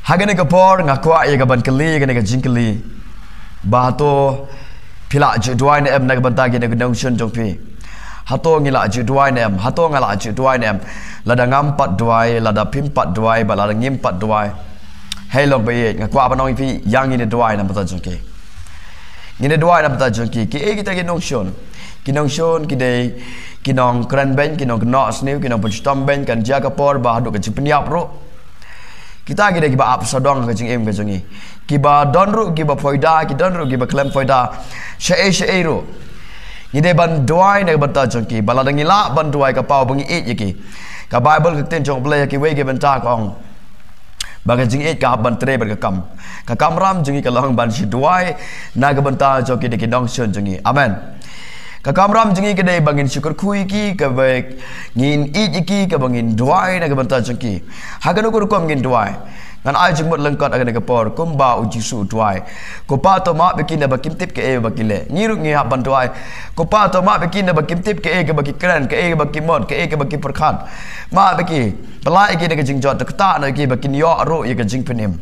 Hagane kapor ngakwa ye gaban kali gane ga jingkali bahato pila je duai ne em na gaban tagi ne gendong shun jongpi hato ngila je duai ne em hato ngala je duai ne em lada ngampat duai lada pimpat duai ba lada ngimpat duai helong be ngakwa banong pi yang ini duai na bata jongki ngine duai na bata jongki ki e kita gendong shun kidai kinong kran ben kinong no sniu kinong punstom ben kan jaga por ba hadu ka jipniap ro kita gida kiba ap sadong ka jing em ka jongi kiba donru kiba foida ki donru kiba klem foida she ro ngide ban duai na bata jongki balada ngila ban duai ka pau bangi et yaki ka bible ka ten jong play ki we ki ban ta kong baga jing et ka ban tre ber ka kam ram jongi ka long ban si duai na ka ban ta jongki de ki dong shun jongi amen kakamram jengi kedai bangin syukur kui ki ke baik ngin ij ki ke bangin duai na ke banta jengki hagan ukur kom ngin duai ngan ai jengmut lengkot agan ke por kumba uji su duai ko pa to ma bikin ba kim tip ke e bakile ngiru ngi ban duai ko pa to ma bikin ba kim tip ke e ke baki kran ke e ke baki mod ke e ke baki perkhat ma baki pelai ki ke jing jot ta na ki bakin yo ro ye ke jing penim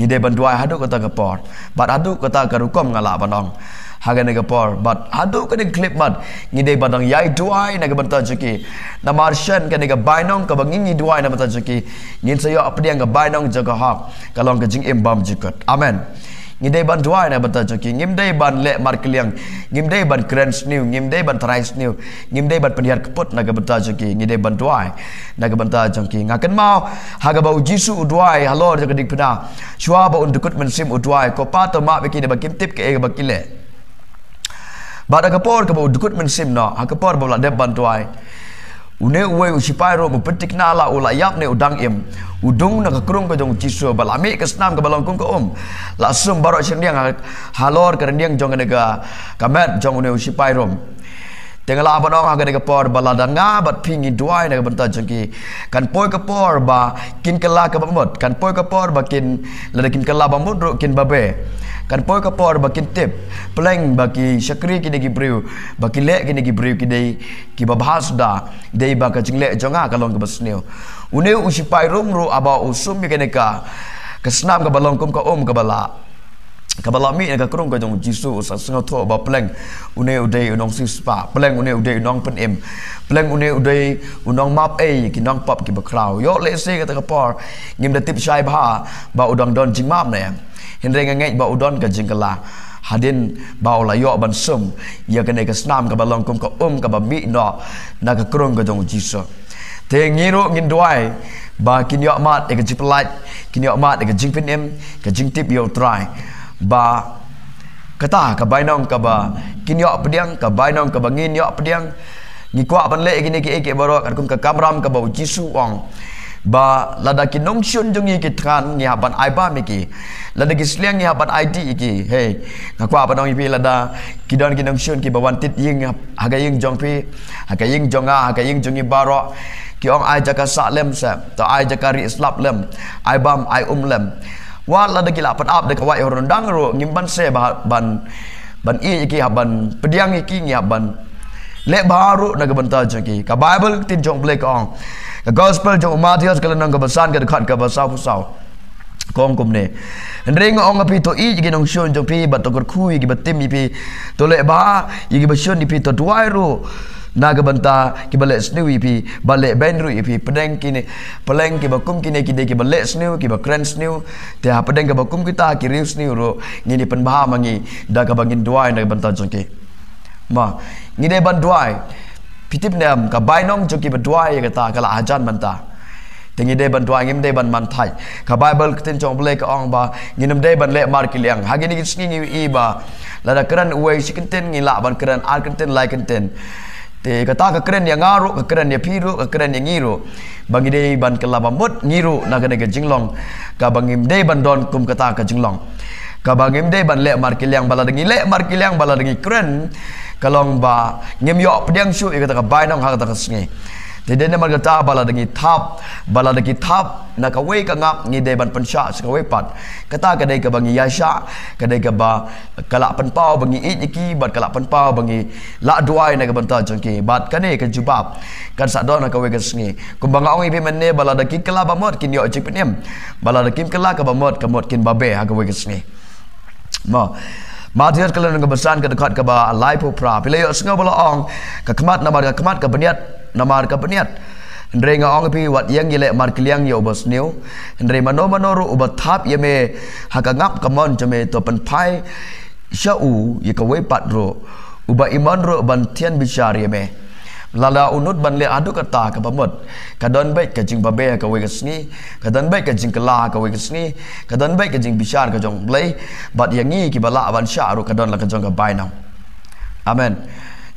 ngide ban duai hadu kata ke por bat hadu kata ke rukom ngala banong haga nega por but hadu kene clip mat ngide badang yai duai na banta juki na marshan kene ga bainong ka bangingi duai na banta juki ngin sayo apdiang ga bainong jaga hak kalong ka jing embam jikot amen ngide ban duai na banta juki ngimde ban le markliang ngimde ban krans new ngimde ban trais new ngimde ban pendiar keput na banta juki ngide ban duai na banta juki ngaken mau haga bau jisu duai halor jaga dik pena shua ba undukut mensim duai ko pato ma beki ba kim tip ke e bakile bada kapor ka dukut mensim no ha kapor ba de bantuai une uwe usipai ro petik nala ula yap ne udang im udung na ka krung ka jong jisu ba lami ka snam ka balong kung ka la sum baro sendiang halor ka rendiang jong nega kamet jong une usipai rom tengala banong ha ka kapor bala danga bat pingi duai na banta jengki kan poi kapor ba kin kala ka bamot kan poi kapor ba kin la kin kala bamut ro kin babe kan poi kapor bakin tip peleng baki syakri kini gibriu baki le kini gibriu kini ki babahas da dei baka jingle jonga kalong ke basneu une usipai rumru aba usum kene ka kesnam ka balong kum ka ka bala mi ka krung ka jong jisu sa sengo tho ba peleng une udei unong sispa peleng une udei unong penem peleng une udei unong map e ki nong pop ki bakrau yo le se ka kapor ngim da tip shai ba udang don jingmap ne Hindai ngai ba udon ka jingkala hadin ba ola yo ban sum ya kene ka snam ka balong kum ka ka babi no na ka krong ka jong jiso te ngiro ngin duai ba kin yo mat e ka jiplat kin yo mat e ka jingpin em ka jingtip yo try ba kata ka bainong ka ba kin yo pediang ka bainong ka bangin yo pediang ngikwa ban le gini ki eke baro ka kum ka kamram ka ba jisu ong ba lada ki nong shun jong ki tran ni haban ai ba miki lada ki sliang ni haban ID ki hey ngakwa apa nong ipi lada ki don ki nong shun ki bawan tit ying haga ying jong pi haga ying jonga haga ying jongi baro ki ong ai jaka salem sa to ai jaka ri slap lem ai bam ai lem wa lada ki lapan up de ka wai rondang ro ngimban se ban i ki haban pediang ki ngi haban le baru na banta jong ka bible tin jong blek ong the gospel jong Matius kala nang kabasan ka dekat ka basaw kong kumne ndring ong api to i gi nong shon jong pi bat to kui gi batim pi to le ba gi basion pi to duai ro naga banta ki bale sniu pi bale benru pi pedeng kini peleng ki bakum kini ki de ki bale sniu ki bakren sniu te ha pedeng ka bakum kita ki riu sniu ro ngini pen baha mangi da ka bangin duai naga banta jong ki ma ngide ban duai pitip nem ka bainong joki berduai kata kala ajan banta tengi de ban duai ngim de ban mantai ka bible tin jong ble ka ong ba nginem de ban le mar kiliang hagini gisngi i ba lada kran uai sikenten ngila ban kran ar kenten lai kenten te kata ka kran yang ngaru ka kran ya piru ka kran yang ngiru bangi de ban kala bamut ngiru na ga jinglong ka bangim de ban don kum kata ka jinglong ka bangim de ban le mar kiliang bala dengi le mar kiliang bala dengi kran kalong ba ngem yo pediang shu kata ka bainong ha kata ka sngi Tidak nama kata bala degi thap nak away kangap ngide ban pensya sekaway pat kata kadai ke bangi yasha kadai ke ba kalak penpau bangi iki bat kalak penpau bangi la duai nak banta jongki bat kane ke jubab kan sadon nak away kesngi kumbang ong ibi menne bala degi kala bamot kin yo jik penem bala degi kala ke bamot kamot kin babe ha away kesngi Matiar kalau nang besan ke dekat ke ba lai popra bila yo sengaw bala ong ke kemat ke beniat namar ke beniat Ndre nga ong pi wat yang yele mar kliang yo bos new Ndre mano ru ubat thap yeme haka ngap kamon jame to pen pai syau ye ka we pat ro uba iman ro ban tian bisyar yeme lala unut ban le adu kata ka pamot kadon baik ka jing babe ka we kesni kadon baik ka jing kala ka we kesni kadon baik ka jing bisyar ka jong blai bat yangi ki bala ban sya ro kadon la ka jong ka bai now amen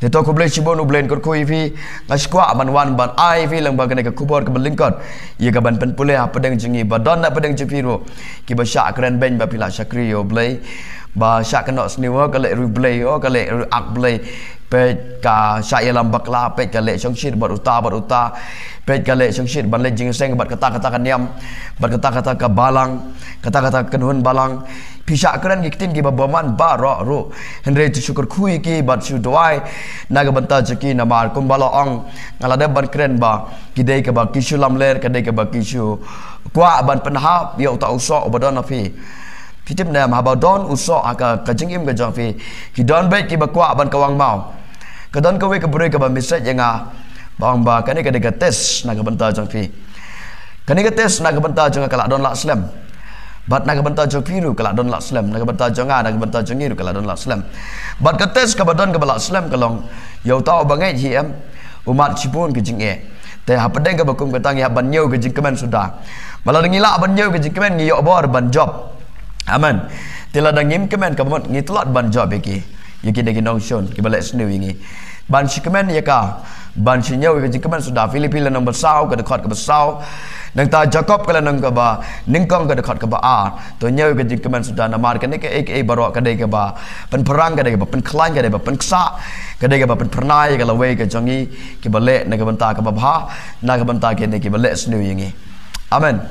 Tito ko blay sibon ublen ko fi ngaskwa ban wan ban ai fi lang bagane ka kubor ka belingkot ye ka ban pen pule apa deng jingi badon na pedeng jepiro ki ba syak kren ben ba pila syakri yo blay ba syak kenok sniwa ka le ru blay o ka le ru ak blay pe ka syak yalam bakla pe ka le songshit bat uta pe ka le songshit ban le jing seng bat kata kan yam bat kata ka balang kata kenhun balang Pisah keren kitin ki babaman ba ro Henry tu syukur kui ki bat syu doai naga banta jeki namar kumbala ong ngalada ban keren ba kidai ke ba kisyu lamler kadai ke ba kisyu kwa ban penhap ya uta usok badon afi pitip na mahabadon usok aka kajingim ke jafi kidon baik ki ba kwa ban kawang mau kadon kawe ke bure ke ba message yang bang ba kani kadai ke tes naga banta jafi kani ke tes naga banta jang kala don lak slam Bat naga banta jo piru kala don lak slam naga banta jo nga naga banta jo ngiru kala don lak slam bat kates ka badon ka balak slam kalong yau tau bangai hi em umat cipun ke jing e te ha pedeng ka bakum katang ya ban nyau ke jing kemen sudah malah ngila ban nyau ke jing kemen ngi yo bor ban job aman tila dangim kemen ka mot ngi telat ban job iki yaki degi nong shon ki balak snu ngi ban si kemen ya ka ban si nyau ke jing kemen sudah Filipina nang besau ke dekat ke besau Nang ta Jacob kala nang ka ba ningkong ka dekat ka ba to nyau ka jing keman sudah namar ka ne ka barok ka dei ka ba pen perang ka dei ba pen klan ka dei ba pen ksa ka dei ka ba pen pernai ka lawe ka jongi ki bale na ka banta ka ba bha na ka banta ke ne ki bale snu yingi amen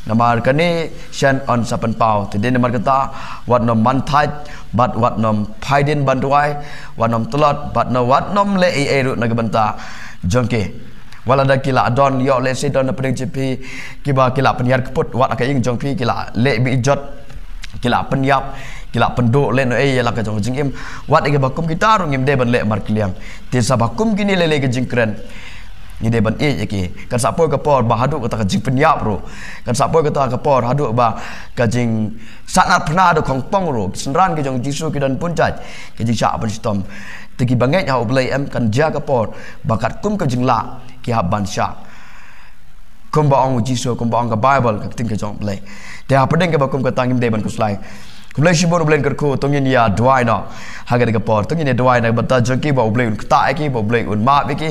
namar ka ni shan on sa pen pau te de namar kata wat nom man thai bat wat nom phaidin bantuai wat nom tulot bat no wat nom le e ru na ka banta jongke Wala da kila adon yo le se don pedeng jepi kiba kila penyar keput wat akaying jong pi kila le bi jot kila penyap kila penduk le no e la ka jong jing im wat ke bakum kita ru ngim de ban le mar kliang ti sa bakum kini le ke jing kren ni de ban e ki kan sapo ke por ba hadu kata ka jing penyap ru kan sapo kata ka por hadu ba ka jing sanat pernah do kong pong ru senran ke jong jisu ki dan puncaj ke jing sya ban stom tegi banget ya oblay em kan jaga por bakat kum ke jing la ki haban sya kum ba ong jisu kum ba ong ka bible ka ting ke jong play te ha pedeng ke ba kum ka tangim de ban kuslai kum lai shibon oblen ker ko tongin ya dwai no haga de por tongin ya dwai na bata jongki ba oblay un ta ki ba oblay un ma ki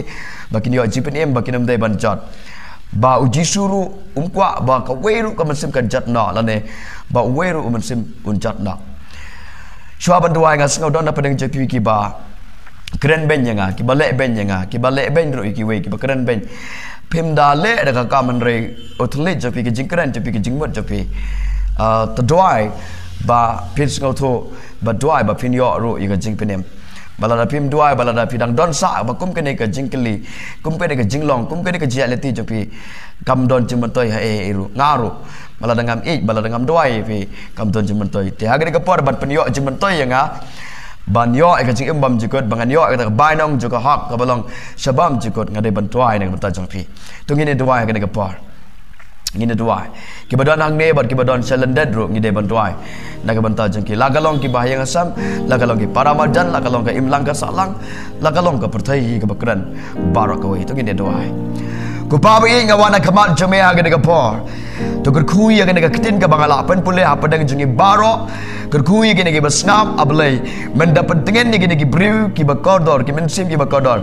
bakin yo jipen em bakin de ban jot ba ujisuru umkwa ba ka weru ka mensim kan jat no la ne ba weru mensim un jat no shwa ban dwai nga sngau don na pedeng jepi ki ba keren ben yang ki balek ben yang ki balek ben ro ki we ki keren ben pim da le da ka man re othle japi ki jing keren japi ki jing mot japi to dwai ba pin ngau tho ba dwai ba pin yo ro i ka jing penem bala da pim dwai bala da pidang don sa ba kum kene ka jing kli kum kene ka jing long kum kene ka jia leti japi kam don jing mantoi ha e ru ngaru bala dangam i bala dangam dwai pi kam don jing mantoi te ha ka por ban pen yo jing mantoi yang ban yo ka jing imbam jikot bangan yo ka bai nong juga hak ka balong shabam jikot ngade ban tuai ne bata jong pi tu ngine duai ka ne ka par ngine duai ki badon hang ne bat ki badon selendet ro ngide ban tuai na ka banta jong ki lagalong ki bahayang asam lagalong ki paramadan lagalong ka imlang ka salang lagalong ka perthai ka bakran barak ka we tu ngine duai ku pa bi ngawana kamat jome ha ka ne ka par to ker kui ya ka ne ka kitin ka bangala pen pule ha padang jong baro kerkui kini ki basngam ablay mendapat tengen ni kini ki briu ki bakodor ki mensim ki bakodor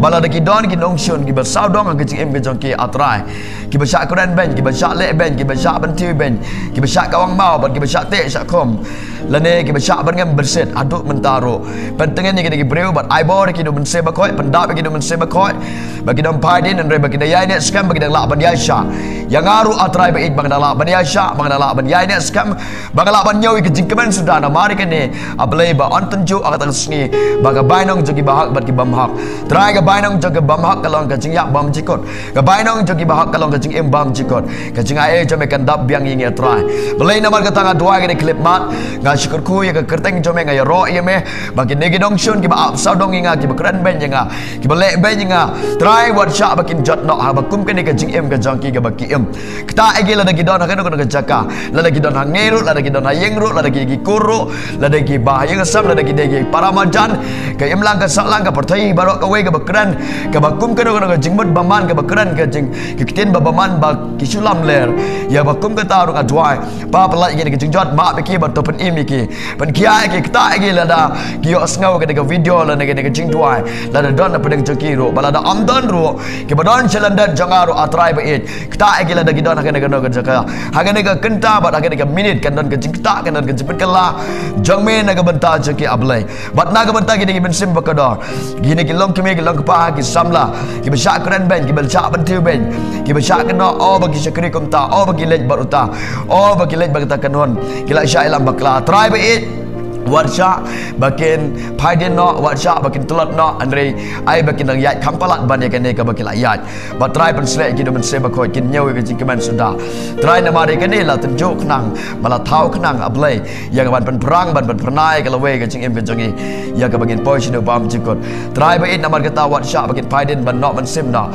bala da ki don ki nongshun ki basaudong ang kecing em kejong ki atrai ki basak Quran ben ki basak le ben ki basak bentiu ben ki basak kawang mau ban ki basak te sak kom lane ki basak ban ngam berset aduk mentaro pentengen ni kini ki briu bat aibor ki do mense bakoi pendap ki do mense bakoi bagi dom paidin dan bagi daya ni skam bagi dak ban yasha yang aru atrai bait bang dak ban yasha bang dak ban yai ni skam bang dak ban nyawi kecing kemen sudah na mari kene ablay ba on tunjuk akat sengi baga bainong jogi bahak bat ki bamhak trai ga bainong jogi bamhak kalong kecing yak bam jikot ga bainong jogi bahak kalong kecing em bam jikot kecing ae jome kan dap biang ingi trai belai namar katanga dua gini klip mat ga syukur ku ya kerteng jome ga ro ye me bagi negi dong shun ki ba ap sau dong inga ki ba keren ben inga ki ba le ben inga trai wat sha bakin jot no ha bakum kene kecing em ga jangki ga baki em kita ege la dagi don ha kene ko jaka la dagi don ha ngeru la dagi don ha yengru la dagi kuru la dagi bahaya ngasam la dagi dagi paramajan ke imlang ke saklang ke pertai barok ke we ke bakran ke bakum ke no jingmut baman ke bakran ke jing ke kitin baman ba kisulam ler ya bakum ke taru ka dwai pa pelai ke jingjot ma beki ba topen imiki pen kia ke kita ege la da kio asngau ke de video la ne ke jing dwai la da don apa de joki ro bala da amdan ro ke badon chelandan jangaru atrai ba it kita ege la dagi don ha ke no ke jaka ha ke ke kenta ba ha ke minit kan don ke jing kita kan don ke jepit kala jangme naga benta joki ablay bat naga benta gini ben sim bakador gini ki long kime ki long pa ki samla ki besha keren ben ki belcha bentiu ben ki besha kena o bagi syakri kumta o bagi lej baruta o bagi lej bagata kanon ki la sya ilam bakla try be it warsha bakin paiden no warsha bakin tulat no andre ai bakin nang yat kampalat ban ya kene ka bakin ayat but try pen slek ki do men se bakoi kin nyau ke jingkeman sudah try na mari kene la tunjuk nang mala thau knang ablay yang ban pen perang ban pernai ka lawe ke jing em ke jongi ya ka bakin poi sido bam jikot try be it namar kata warsha bakin paiden ban no men sim no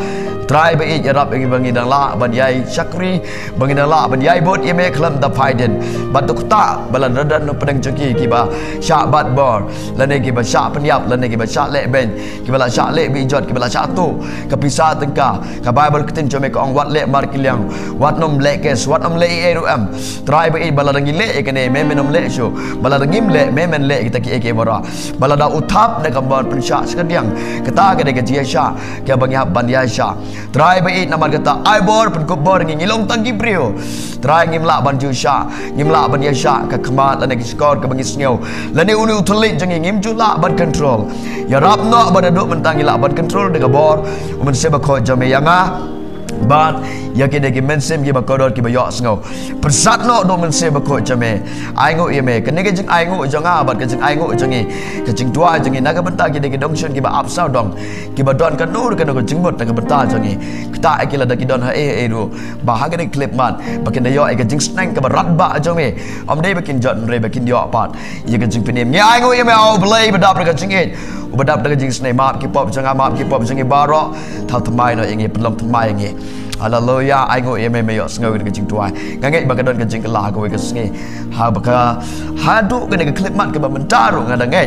try be it yarap bangi dang la ban yai syakri bangi dang la ban yai bot yeme klam da paiden bat tukta balan radan no pedang joki ki ba syak bat bor lane ki ba syak penyap lane ki ba syak lek ben ki ba syak lek bi jot ki ba syak tu ka pisah tengka ka bible ketin jome ka ong wat lek mar kiliang wat nom lek kes wat nom lek e ru am try be bala dangi lek e kene me menom lek syo bala dangim lek me men lek kita ki e ke bora bala da utap ne kambon pen syak sekadiang kata ke de ke syak ke bang yap ban ya syak try be namar kata ai bor pen ko bor ngi ngilong tangki brio try ngim la ban ju syak ngim la ban ya syak ka khamat lane ki skor ka bang isngeu lani uni utulik jangi ngim jula ban control ya rap no ban duk mentangi la ban control de gabor umen seba ko jame yanga bat ya ke de mensem ki bakodor ki bayok sngo persat no do men se bako jame ai ngo yeme ke ne ke jing ai ngo jonga bat ke jing ai ngo jangi ke jing tua jangi naga benta ki de dong shun ki ba ap sao dong ki ba don kan nur kan ko jing mot naga benta jangi kita akila da ki don ha e ru ba ha ke de clip man ba ke de yo ke jing snang ke ba rat ba jame om de bakin jot re bakin yo pat ye ke jing penem ngi ai ngo yeme au blay ba dap ke jing it ubadap da ke jing snai map ki pop janga map ki pop jangi baro thal thamai no yengi pelong thamai yengi haleluya ai ngo yeme me yo sngo ke jing tuai ngangai ba ka don ke jing kala ko ke sngi ha ba ka ha du ke ne clip mat ke ba mentaru ngadangai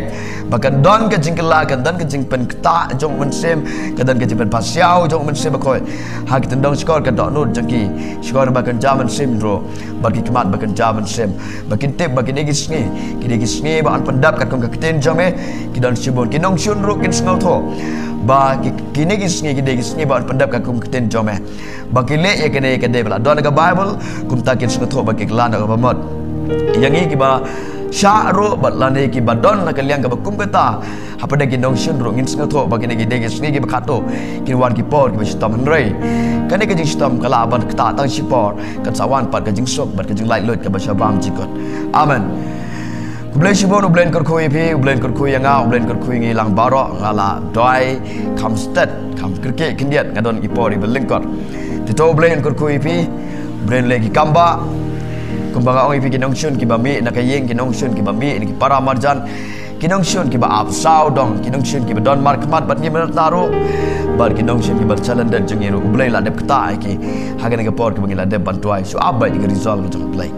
ba ka don ke jing kala kan dan ke jing pen kta jong men sem ke dan ke jing pen pasiao jong men sem ba ko ha ki tendong skor ke dok nut jaki skor ba kan jaman sem ro ba ki kemat ba kan jaman sem ba kin tip ba ki ne sngi ki ne sngi ba an pendap kat kong ke keten jame ki don sibon ki nong shun ro kin sngo tho ba kini kisngi kide kisngi ba pendap ka kum keten jome ba kile ye kede bala don ka bible kum ta kin sngo ba ki lan ka bamot yangi ki ba sha ro ba lane ki ba don na kaliang ka ba kum kata apa de kin dong shun ro ngin sngo ba kine kide kisngi ki ba kato kin wan ki por ki ba stam rei kane ka jing stam kala ban kata tang sipor kan sawan pat ka jing sok ba ka jing lai lot ka ba shabam jikot amen Ublen sibon ublen kerkui pi ublen kerkui yang ublen kerkui ngi lang barok ngala doi kam stet kam kerke kindiat ngadon ipori belengkot tito ublen kerkui pi ublen lagi kamba kumbaga ong ipi kinong shun ki bami nakayeng kinong shun ki bami ni para marjan kinong shun ki ba ap sao dong kinong shun ki ba don markmat bat ngi menat naru bar kinong shun ki bar chalan dan jengiru ublen la dep kta ki hagan ke por ki bangila dep bantuai so abai ki result ki jong play